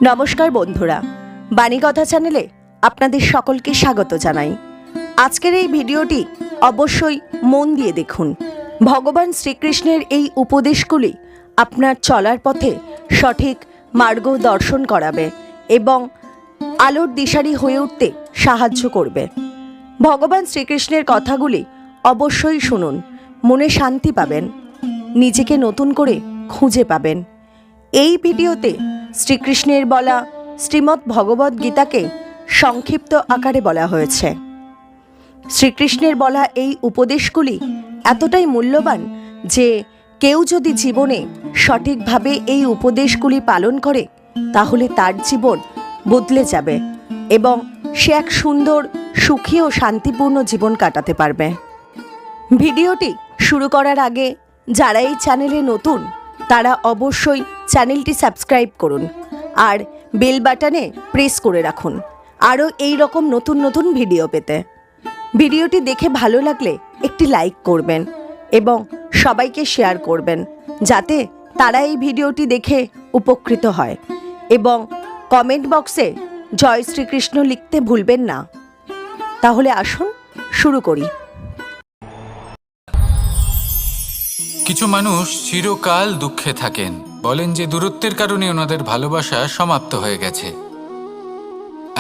নমস্কার বন্ধুরা, বাণীকথা চ্যানেলে আপনাদের সকলকে স্বাগত জানাই। আজকের এই ভিডিওটি অবশ্যই মন দিয়ে দেখুন। ভগবান শ্রীকৃষ্ণের এই উপদেশগুলি আপনার চলার পথে সঠিক মার্গ দর্শন করাবে এবং আলোর দিশারি হয়ে উঠতে সাহায্য করবে। ভগবান শ্রীকৃষ্ণের কথাগুলি অবশ্যই শুনুন, মনে শান্তি পাবেন, নিজেকে নতুন করে খুঁজে পাবেন। এই ভিডিওতে শ্রীকৃষ্ণের বলা শ্রীমদ্ ভগবদ্ গীতাকে সংক্ষিপ্ত আকারে বলা হয়েছে। শ্রীকৃষ্ণের বলা এই উপদেশগুলি এতটাই মূল্যবান যে কেউ যদি জীবনে সঠিকভাবে এই উপদেশগুলি পালন করে তাহলে তার জীবন বদলে যাবে এবং সে এক সুন্দর, সুখী ও শান্তিপূর্ণ জীবন কাটাতে পারবে। ভিডিওটি শুরু করার আগে যারা এই চ্যানেলে নতুন তারা অবশ্যই চ্যানেলটি সাবস্ক্রাইব করুন আর বেল বাটনে প্রেস করে রাখুন আরও এই রকম নতুন নতুন ভিডিও পেতে। ভিডিওটি দেখে ভালো লাগলে একটি লাইক করবেন এবং সবাইকে শেয়ার করবেন যাতে তারা এই ভিডিওটি দেখে উপকৃত হয়, এবং কমেন্ট বক্সে জয় শ্রীকৃষ্ণ লিখতে ভুলবেন না। তাহলে আসুন শুরু করি। কিছু মানুষ চিরকাল দুঃখে থাকেন, বলেন যে দূরত্বের কারণে ওনাদের ভালোবাসা সমাপ্ত হয়ে গেছে।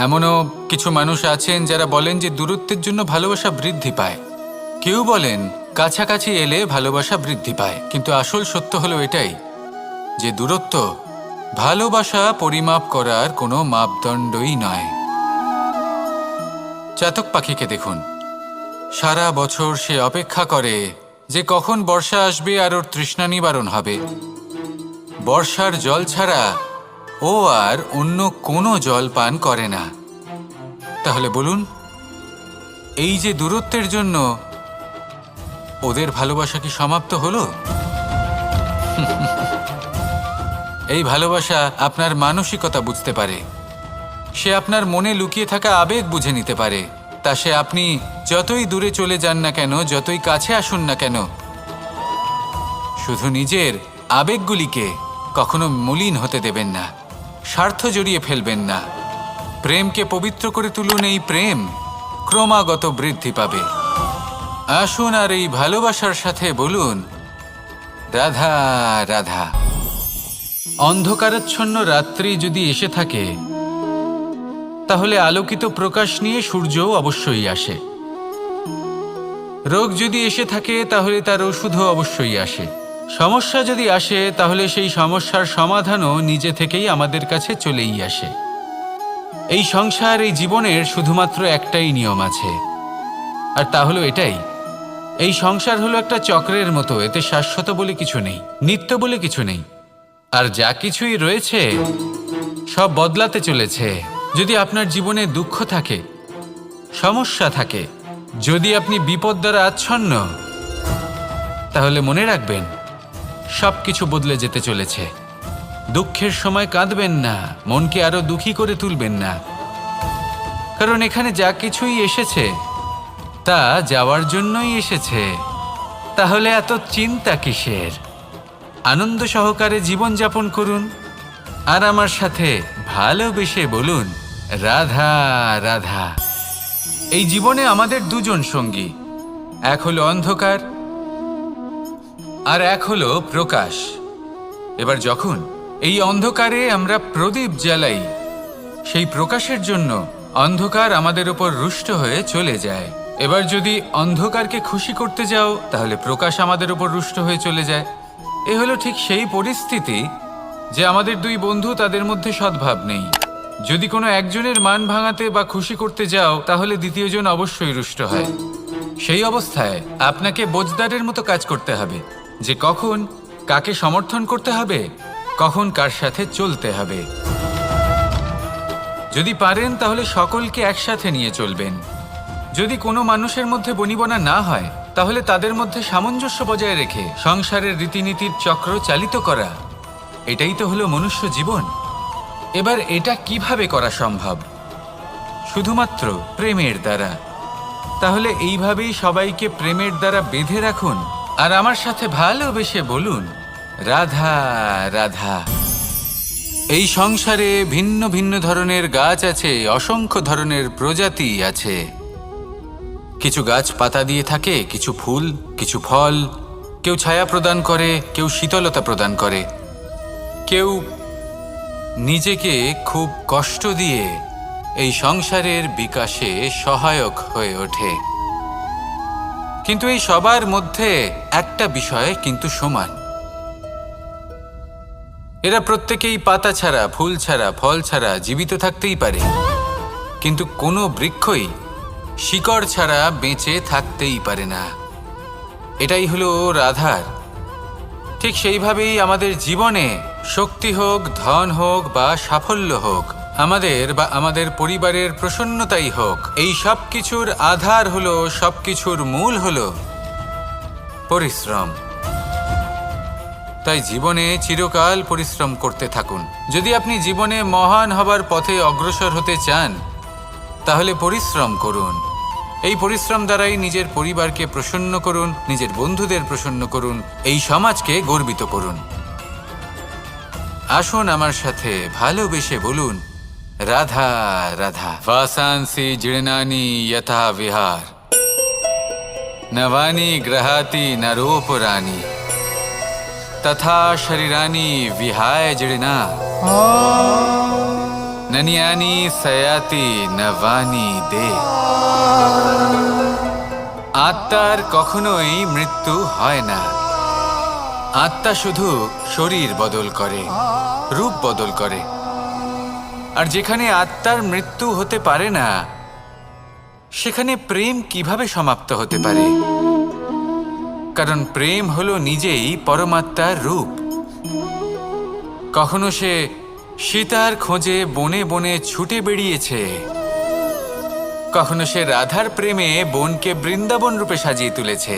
এমনও কিছু মানুষ আছেন যারা বলেন যে দূরত্বের জন্য ভালোবাসা বৃদ্ধি পায়। কেউ বলেন কাছাকাছি এলে ভালোবাসা বৃদ্ধি পায়, কিন্তু আসল সত্য হলো এটাই যে দূরত্ব ভালোবাসা পরিমাপ করার কোনো মাপদণ্ডই নয়। চাতক পাখিকে দেখুন, সারা বছর সে অপেক্ষা করে যে কখন বর্ষা আসবে আর ওর তৃষ্ণা নিবারণ হবে। বর্ষার জল ছাড়া ও আর অন্য কোনো জল পান করে না। তাহলে বলুন, এই যে দূরত্বের জন্য ওদের ভালোবাসা কি সমাপ্ত হলো? এই ভালোবাসা আপনার মানসিকতা বুঝতে পারে, সে আপনার মনে লুকিয়ে থাকা আবেগ বুঝে নিতে পারে। তা সে আপনি যতই দূরে চলে যান না কেন, যতই কাছে আসুন না কেন, শুধু নিজের আবেগগুলিকে কখনো মলিন হতে দেবেন না, স্বার্থ জড়িয়ে ফেলবেন না। প্রেমকে পবিত্র করে তুলুন, এই প্রেম ক্রমাগত বৃদ্ধি পাবে। আসুন আর এই ভালোবাসার সাথে বলুন রাধা রাধা। অন্ধকারাচ্ছন্ন রাত্রি যদি এসে থাকে তাহলে আলোকিত প্রকাশ নিয়ে সূর্যও অবশ্যই আসে। রোগ যদি এসে থাকে তাহলে তার ওষুধও অবশ্যই আসে। সমস্যা যদি আসে তাহলে সেই সমস্যার সমাধানও নিজে থেকেই আমাদের কাছে চলেই আসে। এই সংসার, এই জীবনের শুধুমাত্র একটাই নিয়ম আছে, আর তা হলো এটাই, এই সংসার হলো একটা চক্রের মতো। এতে শাশ্বত বলে কিছু নেই, নিত্য বলে কিছু নেই, আর যা কিছুই রয়েছে সব বদলাতে চলেছে। যদি আপনার জীবনে দুঃখ থাকে, সমস্যা থাকে, যদি আপনি বিপদ দ্বারা আচ্ছন্ন, তাহলে মনে রাখবেন সব কিছু বদলে যেতে চলেছে। দুঃখের সময় কাঁদবেন না, মনকে আরো দুঃখী করে তুলবেন না, কারণ এখানে যা কিছুই এসেছে তা যাওয়ার জন্যই এসেছে। তাহলে এত চিন্তা কিসের? আনন্দ সহকারে জীবনযাপন করুন আর আমার সাথে ভালোবেসে বলুন রাধা রাধা। এই জীবনে আমাদের দুজন সঙ্গী, এক হলো অন্ধকার আর এক হলো প্রকাশ। এবার যখন এই অন্ধকারে আমরা প্রদীপ জ্বালাই, সেই প্রকাশের জন্য অন্ধকার আমাদের উপর রুষ্ট হয়ে চলে যায়। এবার যদি অন্ধকারকে খুশি করতে যাও তাহলে প্রকাশ আমাদের উপর রুষ্ট হয়ে চলে যায়। এ হলো ঠিক সেই পরিস্থিতি যে আমাদের দুই বন্ধু, তাদের মধ্যে সদ্ভাব নেই। যদি কোনো একজনের মান ভাঙাতে বা খুশি করতে যাও তাহলে দ্বিতীয়জন অবশ্যই রুষ্ট হয়। সেই অবস্থায় আপনাকে বোঝদারের মতো কাজ করতে হবে যে কখন কাকে সমর্থন করতে হবে, কখন কার সাথে চলতে হবে। যদি পারেন তাহলে সকলকে একসাথে নিয়ে চলবেন। যদি কোনো মানুষের মধ্যে বনিবনা না হয় তাহলে তাদের মধ্যে সামঞ্জস্য বজায় রেখে সংসারের রীতিনীতির চক্র চালিত করা, এটাই তো হলো মনুষ্য জীবন। এবার এটা কিভাবে করা সম্ভব? শুধুমাত্র প্রেমের দ্বারা। তাহলে এইভাবেই সবাইকে প্রেমের দ্বারা বেঁধে রাখুন আর আমার সাথে ভালোবেসে বলুন রাধা রাধা। এই সংসারে ভিন্ন ভিন্ন ধরনের গাছ আছে, অসংখ্য ধরনের প্রজাতি আছে। কিছু গাছ পাতা দিয়ে থাকে, কিছু ফুল, কিছু ফল। কেউ ছায়া প্রদান করে, কেউ শীতলতা প্রদান করে, কেউ নিজেকে খুব কষ্ট দিয়ে এই সংসারের বিকাশে সহায়ক হয়ে ওঠে। কিন্তু এই সবার মধ্যে একটা বিষয় কিন্তু সমান। এরা প্রত্যেকেই পাতা ছাড়া, ফুল ছাড়া, ফল ছাড়া জীবিত থাকতেই পারে, কিন্তু কোনো বৃক্ষই শিকড় ছাড়া বেঁচে থাকতেই পারে না। এটাই হলো রাধার। ঠিক সেইভাবেই আমাদের জীবনে শক্তি হোক, ধন হোক বা সাফল্য হোক, আমাদের বা আমাদের পরিবারের প্রসন্নতাই হোক, এই সব কিছুর আধার হলো, সব কিছুর মূল হলো পরিশ্রম। তাই জীবনে চিরকাল পরিশ্রম করতে থাকুন। যদি আপনি জীবনে মহান হবার পথে অগ্রসর হতে চান, তাহলে পরিশ্রম করুন। এই পরিশ্রম দ্বারাই নিজের পরিবারকে প্রসন্ন করুন, নিজের বন্ধুদের প্রসন্ন করুন, এই সমাজকে গর্বিত করুন। আসুন আমার সাথে ভালোবেসে বলুন, রাধা রাধা। বাসাংসি জীর্ণানি যথা বিহার, নবানি গ্রহাতি নরোপরানি, তথা শরীরানি বিহায় জীর্ণা, ননিয়ানি সয়াতি নবানি দে। আত্মার কখনোই মৃত্যু হয় না। আত্মা শুধু শরীর বদল করে, রূপ বদল করে। আর যেখানে আত্মার মৃত্যু হতে পারে না, সেখানে প্রেম কিভাবে সমাপ্ত হতে পারে? কারণ প্রেম হলো নিজেই পরমাত্মার রূপ। কখনো সে সীতার খোঁজে বনে বনে ছুটে বেরিয়েছে, কখনো সে রাধার প্রেমে বনকে বৃন্দাবন রূপে সাজিয়ে তুলেছে,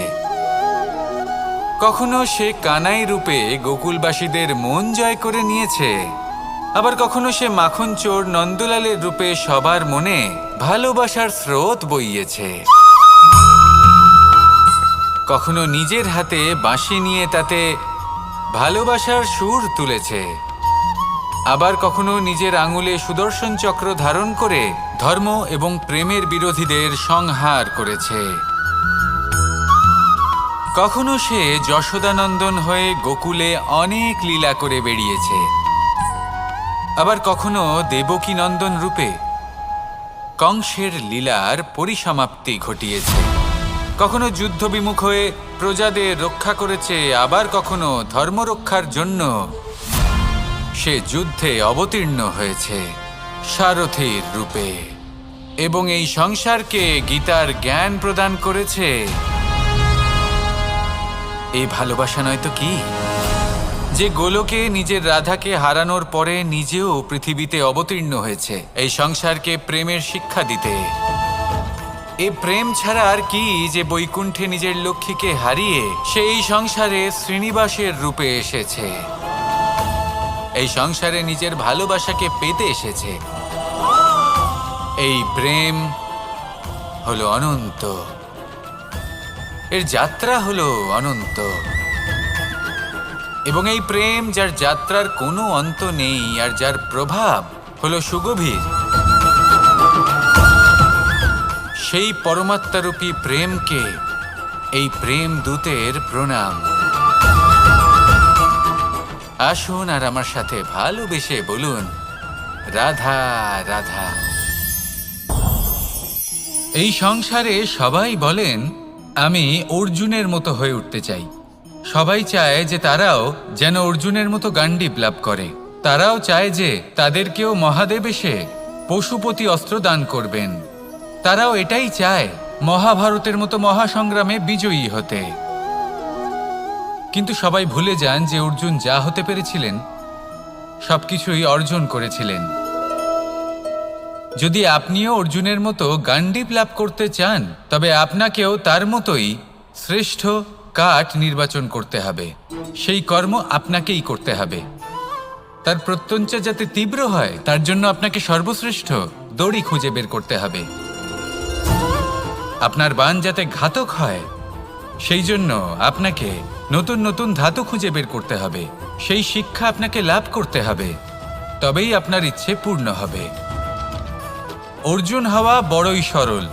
কখনো সে কানাই রূপে গোকুলবাসীদের মন জয় করে নিয়েছে, আবার কখনো সে মাখন চোর নন্দলালের রূপে সবার মনে ভালোবাসার স্রোত বইয়েছে। কখনো নিজের হাতে বাঁশি নিয়ে তাতে ভালোবাসার সুর তুলেছে, আবার কখনো নিজের আঙুলে সুদর্শন চক্র ধারণ করে ধর্ম এবং প্রেমের বিরোধীদের সংহার করেছে। কখনো সে যশোদানন্দন হয়ে গোকুলে অনেক লীলা করে বেরিয়েছে, আবার কখনো দেবকী নন্দন রূপে কংসের লীলার পরিসমাপ্তি ঘটিয়েছে। কখনো যুদ্ধ বিমুখ হয়ে প্রজাদের রক্ষা করেছে, আবার কখনো ধর্ম রক্ষার জন্য সে যুদ্ধে অবতীর্ণ হয়েছে সারথীর রূপে, এবং এই সংসারকে গীতার জ্ঞান প্রদান করেছে। এই ভালোবাসা নয় তো কি? যে গোলকে নিজের রাধাকে হারানোর পরে নিজেও পৃথিবীতে অবতীর্ণ হয়েছে এই সংসারকে প্রেমের শিক্ষা দিতে। এ প্রেম ছাড়া আর কি যে বৈকুণ্ঠে নিজের লক্ষ্মীকে হারিয়ে সেই সংসারে শ্রীনিবাসের রূপে এসেছে, এই সংসারে নিজের ভালোবাসাকে পেতে এসেছে। এই প্রেম হলো অনন্ত, এর যাত্রা হলো অনন্ত, এবং এই প্রেম যার যাত্রার কোনো অন্ত নেই আর যার প্রভাব হলো সুগভীর, সেই পরমাত্মারূপী প্রেমকে এই প্রেম দূতের প্রণাম। আসুন আর আমার সাথে ভালোবেসে বলুন, রাধা রাধা। এই সংসারে সবাই বলেন, আমি অর্জুনের মতো হয়ে উঠতে চাই। সবাই চায় যে তারাও যেন অর্জুনের মতো গান্ডীব লাভ করে। তারাও চায় যে তাদেরকেও মহাদেব এসে পশুপতি অস্ত্র দান করবেন। তারাও এটাই চায় মহাভারতের মতো মহাসংগ্রামে বিজয়ী হতে। কিন্তু সবাই ভুলে যান যে অর্জুন যা হতে পেরেছিলেন সবকিছুই অর্জন করেছিলেন। যদি আপনিও অর্জুনের মতো গান্ডীব লাভ করতে চান, তবে আপনাকেও তার মতোই শ্রেষ্ঠ কাঠ নির্বাচন করতে হবে। সেই কর্ম আপনাকেই করতে হবে। তার প্রত্যঞ্চা যাতে তীব্র হয়, তার জন্য আপনাকে সর্বশ্রেষ্ঠ দড়ি খুঁজে বের করতে হবে। আপনার বাণ যাতে ঘাতক হয়, সেই জন্য আপনাকে নতুন নতুন ধাতু খুঁজে বের করতে হবে। সেই শিক্ষা আপনাকে লাভ করতে হবে। তবেই আপনার ইচ্ছে পূর্ণ হবে। অর্জুন হওয়া বড়ই সরল।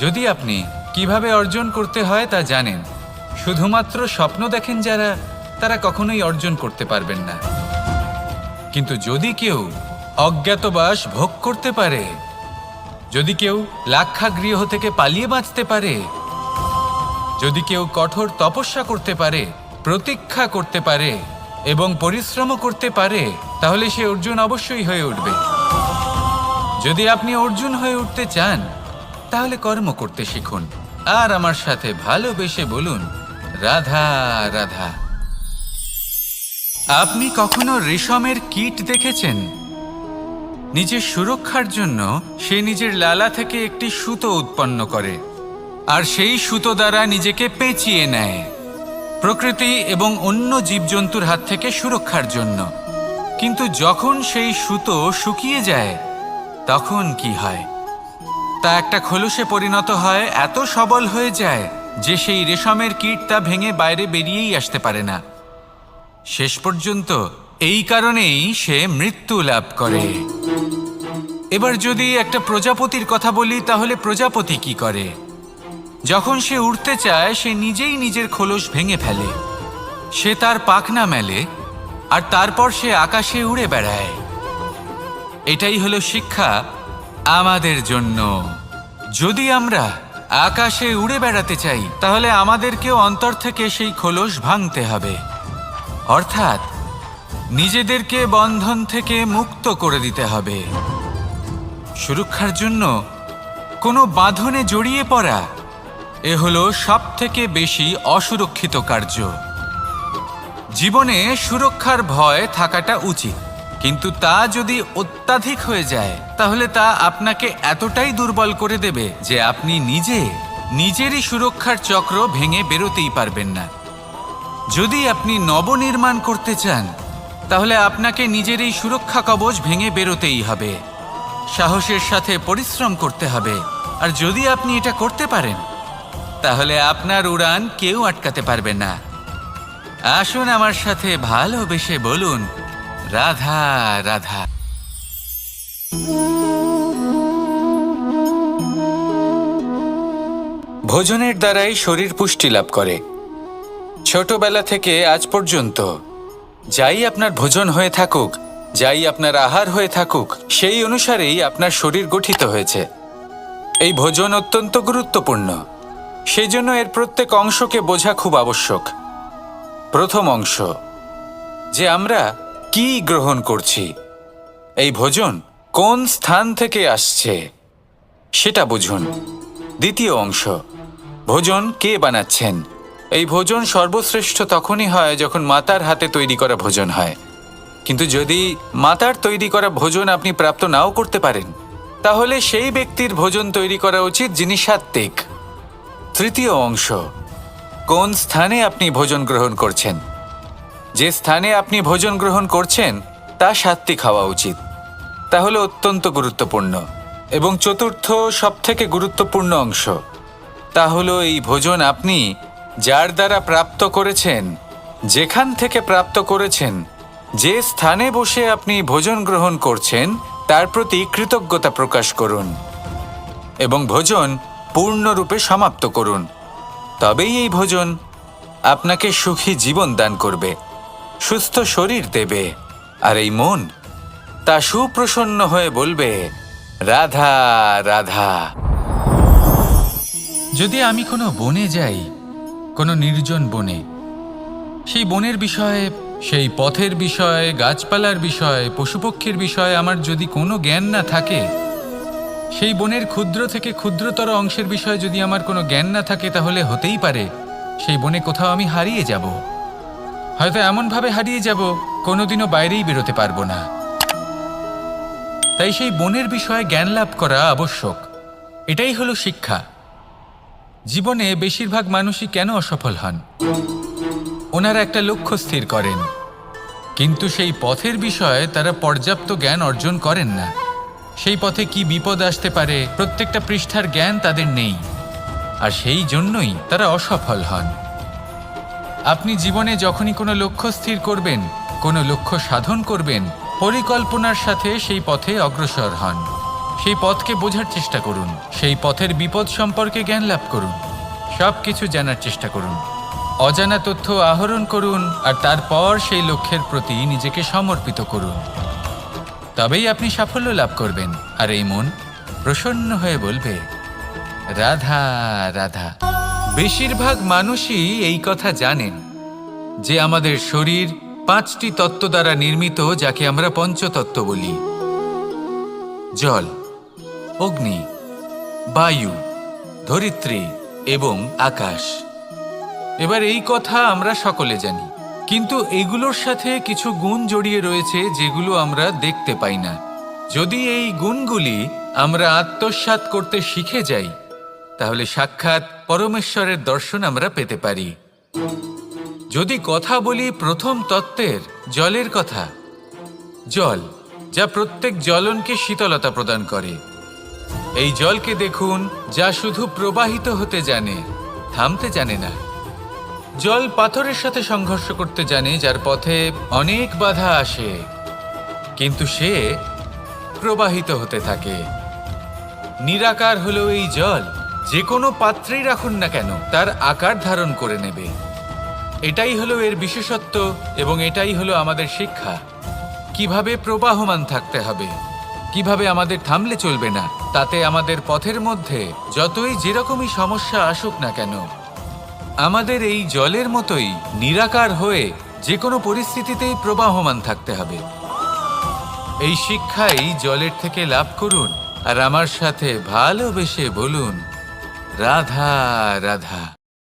যদি আপনি কিভাবে অর্জন করতে হয় তা জানেন, শুধুমাত্র স্বপ্ন দেখেন যারা, তারা কখনোই অর্জন করতে পারবেন না। কিন্তু যদি কেউ অজ্ঞাতবাস ভোগ করতে পারে, যদি কেউ লাক্ষাগৃহ থেকে পালিয়ে বাঁচতে পারে, যদি কেউ কঠোর তপস্যা করতে পারে, প্রতীক্ষা করতে পারে এবং পরিশ্রম করতে পারে, তাহলে সে অর্জুন অবশ্যই হয়ে উঠবে। যদি আপনি অর্জুন হয়ে উঠতে চান, তাহলে কর্ম করতে শিখুন আর আমার সাথে ভালোবেসে বলুন, রাধা রাধা। আপনি কখনো রেশমের কীট দেখেছেন? নিজের সুরক্ষার জন্য সে নিজের লালা থেকে একটি সুতো উৎপন্ন করে আর সেই সুতো দ্বারা নিজেকে পেঁচিয়ে নেয়, প্রকৃতি এবং অন্য জীবজন্তুর হাত থেকে সুরক্ষার জন্য। কিন্তু যখন সেই সুতো শুকিয়ে যায়, তখন কি হয়? তা একটা খোলসে পরিণত হয়, এত সবল হয়ে যায় যে সেই রেশমের কীট তা ভেঙে বাইরে বেরিয়েই আসতে পারে না। শেষ পর্যন্ত এই কারণেই সে মৃত্যু লাভ করে। এবার যদি একটা প্রজাপতির কথা বলি, তাহলে প্রজাপতি কি করে? যখন সে উড়তে চায়, সে নিজেই নিজের খোলস ভেঙে ফেলে, সে তার পাখনা মেলে আর তারপর সে আকাশে উড়ে বেড়ায়। এটাই হলো শিক্ষা আমাদের জন্য। যদি আমরা আকাশে উড়ে বেড়াতে চাই, তাহলে আমাদেরকেও অন্তর থেকে সেই খোলস ভাঙতে হবে, অর্থাৎ নিজেদেরকে বন্ধন থেকে মুক্ত করে দিতে হবে। সুরক্ষার জন্য কোনো বাঁধনে জড়িয়ে পড়া, এ হলো সবথেকে বেশি অসুরক্ষিত কার্য। জীবনে সুরক্ষার ভয় থাকাটা উচিত, কিন্তু তা যদি অত্যাধিক হয়ে যায়, তাহলে তা আপনাকে এতটাই দুর্বল করে দেবে যে আপনি নিজেরই সুরক্ষার চক্র ভেঙে বেরোতেই পারবেন না। যদি আপনি নবনির্মাণ করতে চান, তাহলে আপনাকে নিজের এই সুরক্ষা কবচ ভেঙে বেরোতেই হবে, সাহসের সাথে পরিশ্রম করতে হবে। আর যদি আপনি এটা করতে পারেন, তাহলে আপনার উড়ান কেউ আটকাতে পারবে না। আসুন আমার সাথে ভালোবেসে বলুন, রাধা রাধা। ভোজনের দ্বারাই শরীর পুষ্টি লাভ করে। ছোটবেলা থেকে আজ পর্যন্ত যাই আপনার ভোজন হয়ে থাকুক, যাই আপনার আহার হয়ে থাকুক, সেই অনুসারেই আপনার শরীর গঠিত হয়েছে। এই ভোজন অত্যন্ত গুরুত্বপূর্ণ, সেই জন্য এর প্রত্যেক অংশকে বোঝা খুব আবশ্যক। প্রথম অংশ, যে আমরা কি গ্রহণ করছি, এই ভোজন কোন স্থান থেকে আসছে সেটা বুঝুন। দ্বিতীয় অংশ, ভোজন কে বানাচ্ছেন। এই ভোজন সর্বশ্রেষ্ঠ তখনই হয় যখন মাতার হাতে তৈরি করা ভোজন হয়। কিন্তু যদি মাতার তৈরি করা ভোজন আপনি প্রাপ্ত নাও করতে পারেন, তাহলে সেই ব্যক্তির ভোজন তৈরি করা উচিত যিনি সাত্ত্বিক। তৃতীয় অংশ, কোন স্থানে আপনি ভোজন গ্রহণ করছেন। যে স্থানে আপনি ভোজন গ্রহণ করছেন তা সাত্ত্বিক হওয়া উচিত, তাহলে অত্যন্ত গুরুত্বপূর্ণ। এবং চতুর্থ সবথেকে গুরুত্বপূর্ণ অংশ, তা হলো এই ভোজন আপনি যার দ্বারা প্রাপ্ত করেছেন, যেখান থেকে প্রাপ্ত করেছেন, যে স্থানে বসে আপনি ভোজন গ্রহণ করছেন, তার প্রতি কৃতজ্ঞতা প্রকাশ করুন এবং ভোজন পূর্ণরূপে সমাপ্ত করুন। তবেই এই ভোজন আপনাকে সুখী জীবন দান করবে, সুস্থ শরীর দেবে, আর এই মন তা সুপ্রসন্ন হয়ে বলবে, রাধা রাধা। যদি আমি কোনো বনে যাই, কোনো নির্জন বনে, সেই বনের বিষয়ে, সেই পথের বিষয়ে, গাছপালার বিষয়ে, পশুপক্ষীর বিষয়ে আমার যদি কোনো জ্ঞান না থাকে, সেই বনের ক্ষুদ্র থেকে ক্ষুদ্রতর অংশের বিষয়ে যদি আমার কোনো জ্ঞান না থাকে, তাহলে হতেই পারে সেই বনে কোথাও আমি হারিয়ে যাব। হয়তো এমনভাবে হারিয়ে যাব, কোনোদিনও বাইরেই বেরোতে পারবো না। তাই সেই বনের বিষয়ে জ্ঞান লাভ করা আবশ্যক। এটাই হলো শিক্ষা। জীবনে বেশিরভাগ মানুষই কেন অসফল হন? ওনারা একটা লক্ষ্য স্থির করেন, কিন্তু সেই পথের বিষয়ে তারা পর্যাপ্ত জ্ঞান অর্জন করেন না। সেই পথে কি বিপদ আসতে পারে প্রত্যেকটা পৃষ্ঠার জ্ঞান তাদের নেই, আর সেই জন্যই তারা অসফল হন। আপনি জীবনে যখনই কোনো লক্ষ্য স্থির করবেন, কোনো লক্ষ্য সাধন করবেন, পরিকল্পনার সাথে সেই পথে অগ্রসর হন। সেই পথকে বোঝার চেষ্টা করুন, সেই পথের বিপদ সম্পর্কে জ্ঞান লাভ করুন, সব কিছু জানার চেষ্টা করুন, অজানা তথ্য আহরণ করুন, আর তারপর সেই লক্ষ্যের প্রতি নিজেকে সমর্পিত করুন। তবেই আপনি সাফল্য লাভ করবেন, আর এই মন প্রসন্ন হয়ে বলবে, রাধা রাধা। বেশিরভাগ মানুষই এই কথা জানেন যে আমাদের শরীর 5টি তত্ত্ব দ্বারা নির্মিত, যাকে আমরা পঞ্চতত্ত্ব বলি: জল, অগ্নি, বায়ু, ধরিত্রী এবং আকাশ। এবার এই কথা আমরা সকলে জানি, কিন্তু এগুলোর সাথে কিছু গুণ জড়িয়ে রয়েছে যেগুলো আমরা দেখতে পাই না। যদি এই গুণগুলি আমরা আত্মসাৎ করতে শিখে যাই, তাহলে সাক্ষাৎ পরমেশ্বরের দর্শন আমরা পেতে পারি। যদি কথা বলি প্রথম তত্ত্বের, জলের কথা, জল যা প্রত্যেক জ্বলনকে শীতলতা প্রদান করে। এই জলকে দেখুন, যা শুধু প্রবাহিত হতে জানে, থামতে জানে না। জল পাথরের সাথে সংঘর্ষ করতে জানে, যার পথে অনেক বাধা আসে, কিন্তু সে প্রবাহিত হতে থাকে। নিরাকার হলো এই জল, যে কোনো পাত্রেই রাখুন না কেন তার আকার ধারণ করে নেবে। এটাই হলো এর বিশেষত্ব, এবং এটাই হলো আমাদের শিক্ষা। কিভাবে প্রবাহমান থাকতে হবে, কিভাবে আমাদের থামলে চলবে না, তাতে আমাদের পথের মধ্যে যতই যেরকমই সমস্যা আসুক না কেন, আমাদের এই জলের মতোই নিরাকার হয়ে যে কোনো পরিস্থিতিতেই প্রবাহমান থাকতে হবে। এই শিক্ষাই জলের থেকে লাভ করুন, আর আমার সাথে ভালোবেসে বলুন, রাধা রাধা।